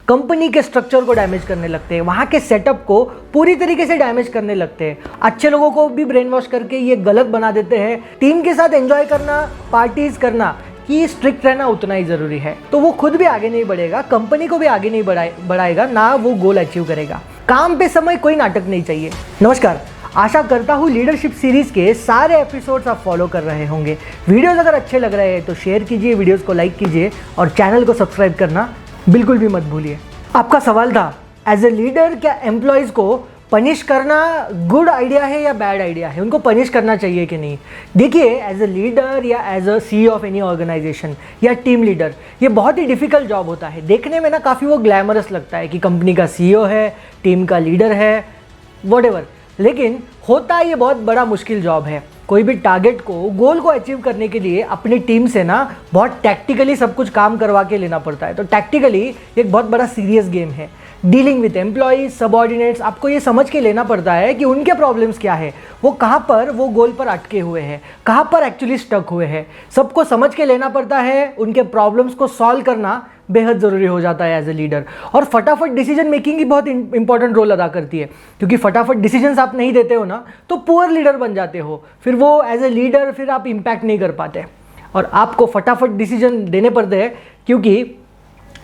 Company के structure को damage करने लगते हैं, वहाँ के सेटअप को पूरी तरीके से डैमेज करने लगते हैं। अच्छे लोगों को भी ब्रेन वॉश करके ये गलत बना देते हैं। टीम के साथ एंजॉय करना, पार्टीज करना कि स्ट्रिक्ट रहना उतना ही ज़रूरी है, तो वो खुद भी आगे नहीं बढ़ेगा, कंपनी को भी आगे नहीं बढ़ाएगा, ना वो गोल अचीव करेगा। काम पे समय कोई नाटक नहीं चाहिए। नमस्कार, आशा करता हूँ लीडरशिप सीरीज़ के सारे एपिसोड्स आप फॉलो कर रहे होंगे। वीडियोस अगर अच्छे लग रहे हैं तो शेयर कीजिए, वीडियोस को लाइक कीजिए और चैनल को सब्सक्राइब करना बिल्कुल भी मत भूलिए। आपका सवाल था, एज ए लीडर क्या एम्प्लॉयज़ को पनिश करना गुड आइडिया है या बैड आइडिया है, उनको पनिश करना चाहिए कि नहीं। देखिए, एज ए लीडर या as a CEO of any organisation या टीम लीडर, ये बहुत ही डिफिकल्ट जॉब होता है। देखने में ना काफ़ी वो ग्लैमरस लगता है कि कंपनी का CEO है, टीम का लीडर है, व्हाटएवर, लेकिन होता ये बहुत बड़ा मुश्किल जॉब है। कोई भी टारगेट को, गोल को अचीव करने के लिए अपनी टीम से ना बहुत टैक्टिकली सब कुछ काम करवा के लेना पड़ता है। तो टैक्टिकली एक बहुत बड़ा सीरियस गेम है। डीलिंग विद एम्प्लॉयज़, सबऑर्डिनेट्स, आपको ये समझ के लेना पड़ता है कि उनके प्रॉब्लम्स क्या है, वो कहाँ पर वो गोल पर अटके हुए हैं, कहाँ पर एक्चुअली स्टक हुए हैं। सबको समझ के लेना पड़ता है। उनके प्रॉब्लम्स को सॉल्व करना बेहद ज़रूरी हो जाता है एज ए लीडर। और फटाफट डिसीजन मेकिंग ही बहुत इंपॉर्टेंट रोल अदा करती है, क्योंकि फटाफट डिसीजंस आप नहीं देते हो ना तो पुअर लीडर बन जाते हो। फिर वो एज ए लीडर फिर आप इम्पैक्ट नहीं कर पाते और आपको फटाफट डिसीजन देने पड़ते हैं, क्योंकि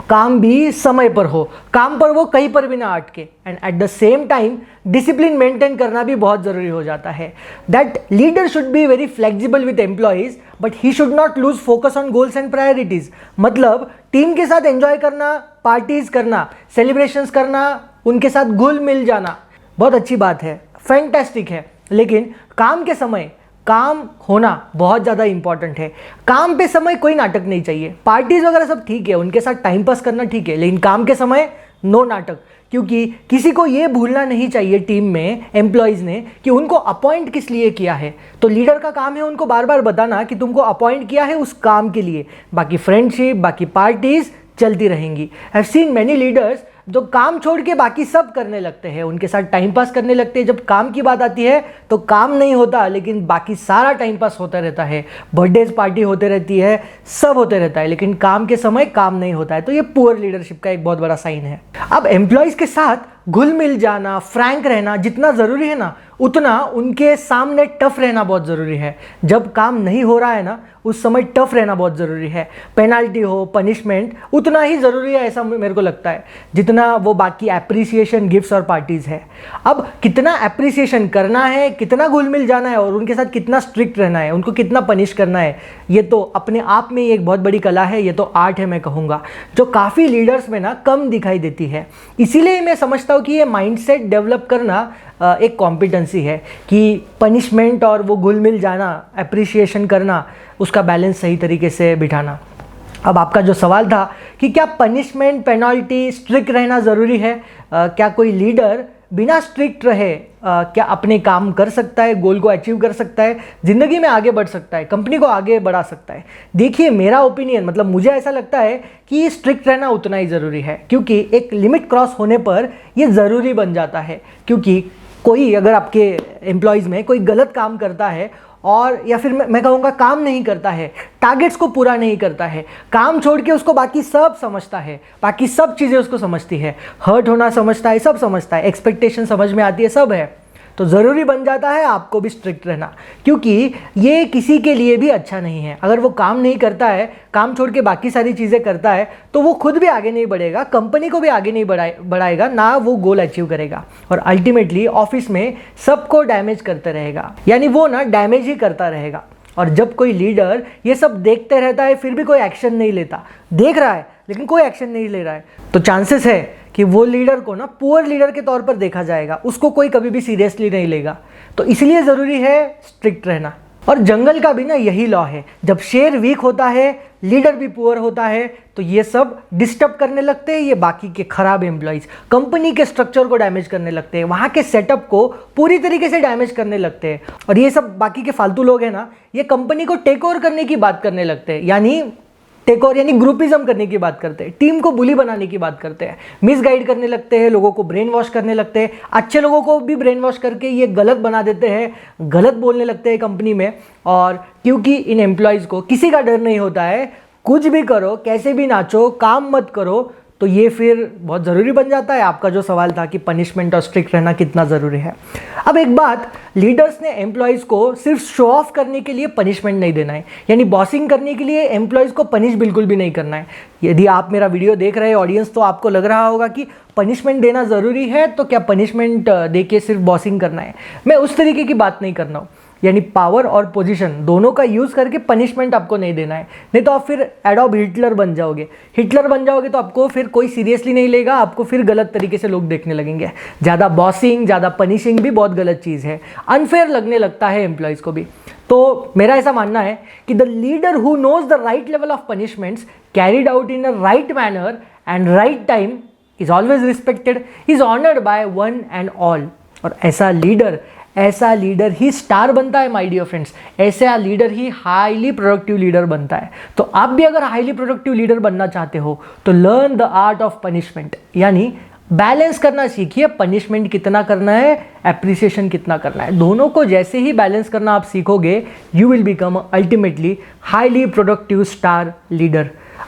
काम भी समय पर हो, काम पर वो कहीं पर भी ना अटके। And at the same time discipline maintain करना भी बहुत ज़रूरी हो जाता है। That leader should be very flexible with employees but he should not lose focus on goals and priorities. मतलब टीम के साथ एंजॉय करना, पार्टीज करना, सेलिब्रेशंस करना, उनके साथ घुल मिल जाना बहुत अच्छी बात है, फैंटास्टिक है, लेकिन काम के समय काम होना बहुत ज़्यादा इंपॉर्टेंट है। काम पे समय कोई नाटक नहीं चाहिए। पार्टीज वगैरह सब ठीक है, उनके साथ टाइम पास करना ठीक है, लेकिन काम के समय नो नाटक। क्योंकि किसी को ये भूलना नहीं चाहिए टीम में एम्प्लॉयज़ ने कि उनको अपॉइंट किस लिए किया है। तो लीडर का काम है उनको बार बार बताना कि तुमको अपॉइंट किया है उस काम के लिए। बाकी फ्रेंडशिप, बाकी पार्टीज चलती रहेंगी। I have seen many leaders जो काम छोड़ के बाकी सब करने लगते हैं, उनके साथ टाइम पास करने लगते हैं। जब काम की बात आती है तो काम नहीं होता, लेकिन बाकी सारा टाइम पास होता रहता है, बर्थडेज पार्टी होते रहती है, सब होते रहता है, लेकिन काम के समय काम नहीं होता है। तो ये पुअर लीडरशिप का एक बहुत बड़ा साइन है। अब एम्प्लॉयज़ के साथ घुल मिल जाना, फ्रैंक रहना जितना ज़रूरी है ना, उतना उनके सामने टफ रहना बहुत ज़रूरी है। जब काम नहीं हो रहा है ना, उस समय टफ रहना बहुत ज़रूरी है। पेनल्टी हो, पनिशमेंट उतना ही ज़रूरी है, ऐसा मेरे को लगता है, जितना वो बाकी एप्रिसिएशन, गिफ्ट्स और पार्टीज़ है। अब कितना एप्रिसिएशन करना है, कितना घुल मिल जाना है और उनके साथ कितना स्ट्रिक्ट रहना है, उनको कितना पनिश करना है, ये तो अपने आप में एक बहुत बड़ी कला है। ये तो आर्ट है, मैं कहूँगा, जो काफ़ी लीडर्स में ना कम दिखाई देती है। इसीलिए मैं समझता हूँ कि ये माइंडसेट डेवलप करना एक कॉम्पिटेंसी है कि पनिशमेंट और वो घुल मिल जाना, एप्रिसिएशन करना, उसका बैलेंस सही तरीके से बिठाना। अब आपका जो सवाल था कि क्या पनिशमेंट, पेनल्टी, स्ट्रिक्ट रहना ज़रूरी है, क्या कोई लीडर बिना स्ट्रिक्ट रहे क्या अपने काम कर सकता है, गोल को अचीव कर सकता है, ज़िंदगी में आगे बढ़ सकता है, कंपनी को आगे बढ़ा सकता है। देखिए, मेरा ओपिनियन, मतलब मुझे ऐसा लगता है कि स्ट्रिक्ट रहना उतना ही ज़रूरी है, क्योंकि एक लिमिट क्रॉस होने पर ये ज़रूरी बन जाता है। क्योंकि कोई अगर आपके एम्प्लॉयज़ में कोई गलत काम करता है और या फिर मैं कहूँगा काम नहीं करता है, टारगेट्स को पूरा नहीं करता है, काम छोड़ के उसको बाकी सब समझता है, बाकी सब चीज़ें उसको समझती है, हर्ट होना समझता है, सब समझता है, एक्सपेक्टेशन समझ में आती है, सब है, तो ज़रूरी बन जाता है आपको भी स्ट्रिक्ट रहना, क्योंकि ये किसी के लिए भी अच्छा नहीं है। अगर वो काम नहीं करता है, काम छोड़ के बाकी सारी चीज़ें करता है, तो वो खुद भी आगे नहीं बढ़ेगा, कंपनी को भी आगे नहीं बढ़ाएगा, ना वो गोल अचीव करेगा और अल्टीमेटली ऑफिस में सबको डैमेज करते रहेगा, यानी वो ना डैमेज ही करता रहेगा। और जब कोई लीडर ये सब देखते रहता है फिर भी कोई एक्शन नहीं लेता, देख रहा है लेकिन कोई एक्शन नहीं ले रहा है, तो चांसेस है कि वो लीडर को ना पुअर लीडर के तौर पर देखा जाएगा, उसको कोई कभी भी सीरियसली नहीं लेगा। तो इसलिए ज़रूरी है स्ट्रिक्ट रहना। और जंगल का भी ना यही लॉ है, जब शेर वीक होता है, लीडर भी पुअर होता है, तो ये सब डिस्टर्ब करने लगते हैं, ये बाकी के खराब एम्प्लॉयज़ कंपनी के स्ट्रक्चर को डैमेज करने लगते हैं, वहाँ के सेटअप को पूरी तरीके से डैमेज करने लगते हैं। और ये सब बाकी के फालतू लोग हैं ना, ये कंपनी को टेक ओवर करने की बात करने लगते हैं, यानी टेक ओवर यानी ग्रुपिज्म करने की बात करते हैं, टीम को बुली बनाने की बात करते हैं, मिसगाइड करने लगते हैं, लोगों को ब्रेन वॉश करने लगते हैं, अच्छे लोगों को भी ब्रेन वॉश करके ये गलत बना देते हैं, गलत बोलने लगते हैं कंपनी में। और क्योंकि इन एम्प्लॉयज़ को किसी का डर नहीं होता है, कुछ भी करो, कैसे भी नाचो, काम मत करो, तो ये फिर बहुत ज़रूरी बन जाता है। आपका जो सवाल था कि पनिशमेंट और स्ट्रिक्ट रहना कितना ज़रूरी है। अब एक बात, लीडर्स ने एम्प्लॉयज़ को सिर्फ शो ऑफ करने के लिए पनिशमेंट नहीं देना है, यानी बॉसिंग करने के लिए एम्प्लॉयज़ को पनिश बिल्कुल भी नहीं करना है। यदि आप मेरा वीडियो देख रहे हैं ऑडियंस, तो आपको लग रहा होगा कि पनिशमेंट देना ज़रूरी है, तो क्या पनिशमेंट दे के सिर्फ बॉसिंग करना है। मैं उस तरीके की बात नहीं कर रहा हूँ, यानी पावर और पोजीशन दोनों का यूज़ करके पनिशमेंट आपको नहीं देना है, नहीं तो आप फिर एडॉब हिटलर बन जाओगे। हिटलर बन जाओगे तो आपको फिर कोई सीरियसली नहीं लेगा, आपको फिर गलत तरीके से लोग देखने लगेंगे। ज़्यादा बॉसिंग, ज़्यादा पनिशिंग भी बहुत गलत चीज़ है, अनफेयर लगने लगता है एम्प्लॉयज़ को भी। तो मेरा ऐसा मानना है कि the leader who knows the right level of punishments carried out in a right manner and right time is always respected, is honoured by one and all. और ऐसा लीडर ही स्टार बनता है माय डियर फ्रेंड्स, ऐसा leader ही highly productive leader बनता है। तो आप भी अगर हाईली प्रोडक्टिव लीडर बनना चाहते हो तो learn the art of punishment, यानी बैलेंस करना सीखिए। पनिशमेंट कितना करना है, एप्रिसिएशन कितना करना है, दोनों को जैसे ही बैलेंस करना आप सीखोगे, you will become ultimately highly productive star leader.